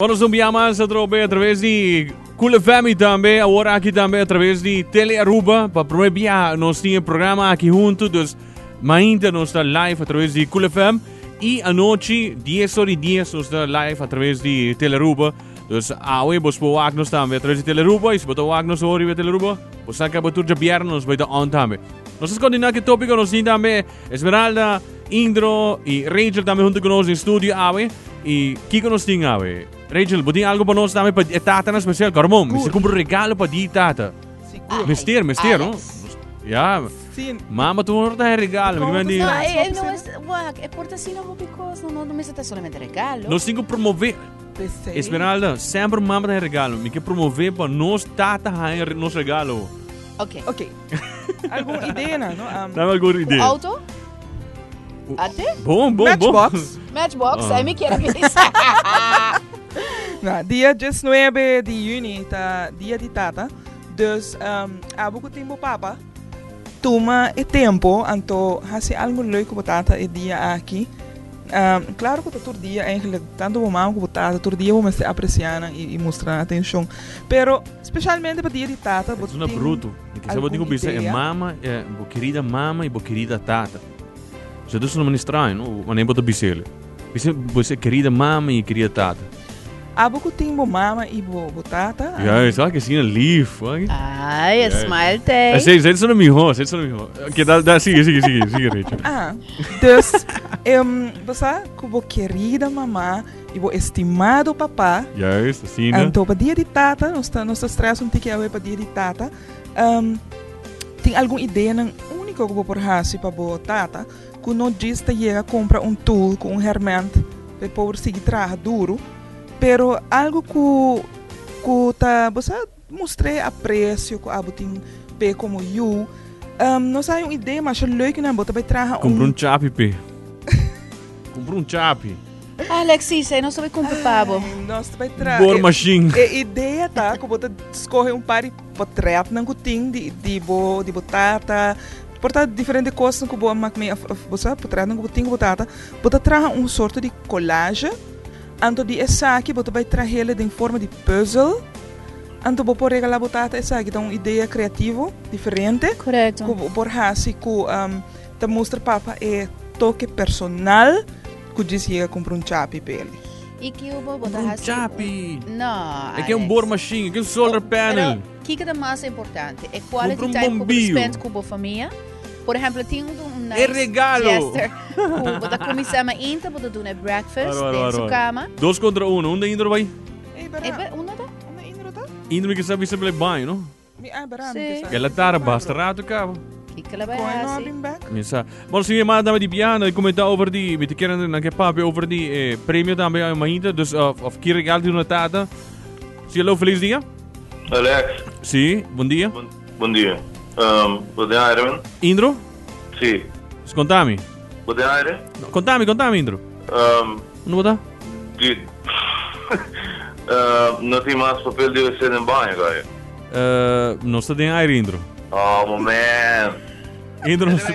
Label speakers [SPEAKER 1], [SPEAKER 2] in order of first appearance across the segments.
[SPEAKER 1] Nós enviamos através de Cool FM também, agora aqui também através de Tele Aruba, para primeiro dia nós temos programa aqui junto, dus ainda nós está live através de Cool FM e à noite 10 horas e 10 nós está live através de Tele Aruba, dus hoje vos podemos nós também através de Tele Aruba, e se podemos nós hoje de Tele Aruba, vos acaba tudo de viernes nós vai dar on também. Nós continuamos aqui tópico, nós temos também Esmeralda, Indro e Rachel também junto conosco no estúdio hoje e Kiko nós temos hoje. Rachel, pode algo para nós também para a tata na especial, Carmão, você compra um regalo para a tata. Mistério, não? Ja, mamma tu non dai regalo, mi mandi.
[SPEAKER 2] No, è portasino because non mi state solamente regalo.
[SPEAKER 1] Nós temos que promover. Esmeralda, sempre mamma dai regalo, mi che promover para nós tata hai nos regalo.
[SPEAKER 2] Ok.
[SPEAKER 3] Alguma ideia, não?
[SPEAKER 1] Dá alguma ideia?
[SPEAKER 2] Auto? Até?
[SPEAKER 1] Bom.
[SPEAKER 3] Matchbox.
[SPEAKER 2] Matchbox, aí me quero ver isso.
[SPEAKER 3] Dia 19 de junho, tá dia de tata. Dus, há pouco tempo, papa, toma e tempo, então, fazer algo leuk com tata e dia aqui. Claro que todo dia, eigenlijk, tanto o mamãe como tata, todo dia vamos apreciar e mostrar atenção. Pero, especialmente para dia de tata,
[SPEAKER 1] isso não é bruto. Porque se eu digo é mama, bo querida mama e bo querida tata. Se isso não é estranho, mas nem boto bisele. Você querida mama e querida tata.
[SPEAKER 3] Há pouco tempo, mama e tata.
[SPEAKER 1] Ja, sabe que sim, é lief.
[SPEAKER 2] Ai, smile day.
[SPEAKER 1] Isso não é melhor, isso não é melhor. Ok, siga, Rachel.
[SPEAKER 3] Dus, você, como querida mamá e o estimado papá.
[SPEAKER 1] Ja, isso, sim, né?
[SPEAKER 3] Então, para dia de tata, nós trazemos um ticket para dia de tata. Tem alguma ideia única que vou por fazer para o tata? Que não diz que chega a comprar tool com ferramenta para poder seguir trabalhar duro. Pero algo que tá você mostrei apreço que abo tem pe como you não sei uma ideia mas é leuk na bota vai trazer
[SPEAKER 1] compra chapi pe compra chapi
[SPEAKER 2] Alexis você não sabe comprar pabo
[SPEAKER 3] nós vai trazer
[SPEAKER 1] boa machine
[SPEAKER 3] ideia tá que bota escolhe par de portrait não que tem de botata portanto diferente coisas que boa mas você portrait não que tem botata bota trazer sorte de collage. Anto di essa aqui, você vai trazer ele em forma de puzzle. Anto vou por regalar botata essa aqui, então ideia criativa, diferente.
[SPEAKER 2] Correto.
[SPEAKER 3] Por assim que te mostra papa é toque personal que diz que compra chapi para ele.
[SPEAKER 2] E que eu vou botar
[SPEAKER 1] assim. Chapi.
[SPEAKER 2] Não.
[SPEAKER 1] É que é board machine, que é solar panel.
[SPEAKER 2] O que é mais importante? É quality time que você spend com a família. Por exemplo, tem nice
[SPEAKER 1] é regalo.
[SPEAKER 2] Gesture. Você come sama inta, você doen een breakfast in sua cama.
[SPEAKER 1] 2 contra 1, onde Indro vai? Indro que sabe se banho, não? Ela tá basta rato cá.
[SPEAKER 2] Que ela vai assim.
[SPEAKER 1] Misa. Mas sim, mas dá de piano e comentar over die, met keren na que papo over die prêmio também a mainda, dus of que regalo de uma tata. Se alô, feliz dia.
[SPEAKER 4] Alex.
[SPEAKER 1] Sim, bom dia.
[SPEAKER 4] Bom dia. Pode ir,
[SPEAKER 1] Indro?
[SPEAKER 4] Sim.
[SPEAKER 1] Contami.
[SPEAKER 4] Pode ir?
[SPEAKER 1] Contami, Indro. Não botar?
[SPEAKER 4] Não tem mais papel de você em banho, cara.
[SPEAKER 1] Não está de aire, Indro.
[SPEAKER 4] Oh, man.
[SPEAKER 1] Indro, não está.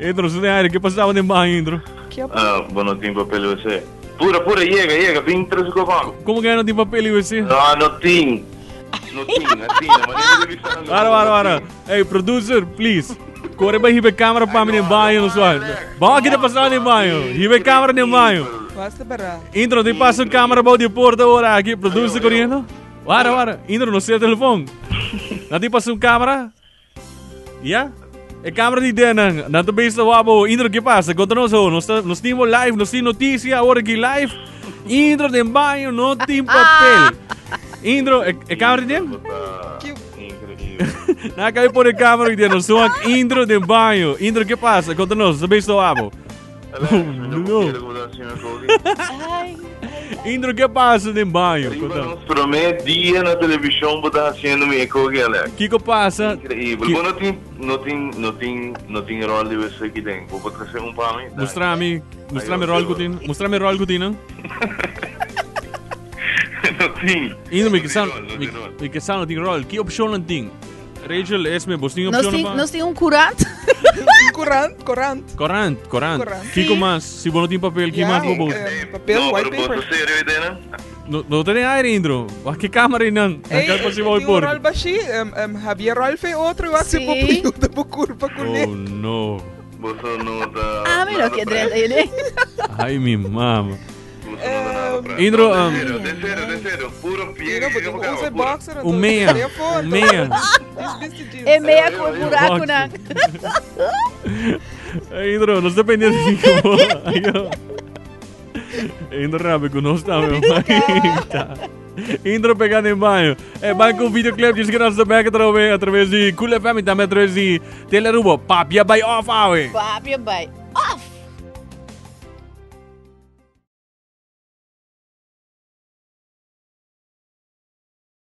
[SPEAKER 1] Indro, não está de aire. O que passava de banho, Indro?
[SPEAKER 4] Não tem papel de você. Pura, chega. Vem trazer o banco.
[SPEAKER 1] Como que não tem papel de você?
[SPEAKER 4] Não tem.
[SPEAKER 1] Para. Hey, producer, please. Corre para hibe câmera para mim em banho, no suave. Vamos aqui de passar em banho. Hibe câmera em banho.
[SPEAKER 3] Basta para.
[SPEAKER 1] Indro, tem passa a câmera para o porta agora aqui. Producer correndo. Para. Indro, não sei o telefone. Não tem passa câmera? Yeah? É câmera de dentro. Não tem besta wabo. Indro, que passa? Conta-nos nós temos live, nós temos notícia, agora aqui live. Indro, em banho, não tem papel. Indro, é câmera de dentro?
[SPEAKER 4] Incrível.
[SPEAKER 1] Não, acabei de pôr a câmera aqui dentro. Sou Indro de banho. Indro, que passa? Conta-nos, sabes do abo? Indro, que passa de banho?
[SPEAKER 4] Promete dia na televisão botar fazendo me coque, Alex.
[SPEAKER 1] Que passa?
[SPEAKER 4] Incrível. Não tem rol de você aqui dentro. Vou trazer para mim.
[SPEAKER 1] Mostrame rol que tem. Mostrame rol que tem, não?
[SPEAKER 4] Não tem.
[SPEAKER 1] Indro, me que não tem rol. Que opção não tem? Rachel, Esme, você tem opção?
[SPEAKER 2] Nós temos curante.
[SPEAKER 3] Corant.
[SPEAKER 1] Kiko más, si vos no tienes papel, ¿qué más vos?
[SPEAKER 3] Papel,
[SPEAKER 4] no,
[SPEAKER 3] white
[SPEAKER 4] pero
[SPEAKER 3] paper.
[SPEAKER 4] vos serio, Idena?
[SPEAKER 1] No tenés aire, Indro. Vas que cámara y nan. Acá pues si voy por.
[SPEAKER 3] Oral bashi, Javier Rolfe outro, eu acho que
[SPEAKER 2] Sim.
[SPEAKER 3] período por curva com
[SPEAKER 1] Oh
[SPEAKER 3] ele.
[SPEAKER 1] no.
[SPEAKER 4] Vos não tá...
[SPEAKER 2] Mira que drel ele.
[SPEAKER 1] Ay, mi mamá.
[SPEAKER 4] Vos não dá nada pra...
[SPEAKER 1] Indro,
[SPEAKER 4] De sério, puro
[SPEAKER 3] Mira, porque
[SPEAKER 4] piega,
[SPEAKER 3] usa boxer,
[SPEAKER 1] um meia.
[SPEAKER 2] É meia com buraco na.
[SPEAKER 1] Indro, não está pendendo de como. Indro rápido, não está, meu pai. Indro pegando em banho. Vai com o videoclip de que nós estamos através de Cool FM e também através de Teleruba. Papia by off, awe.
[SPEAKER 2] Papia, vai.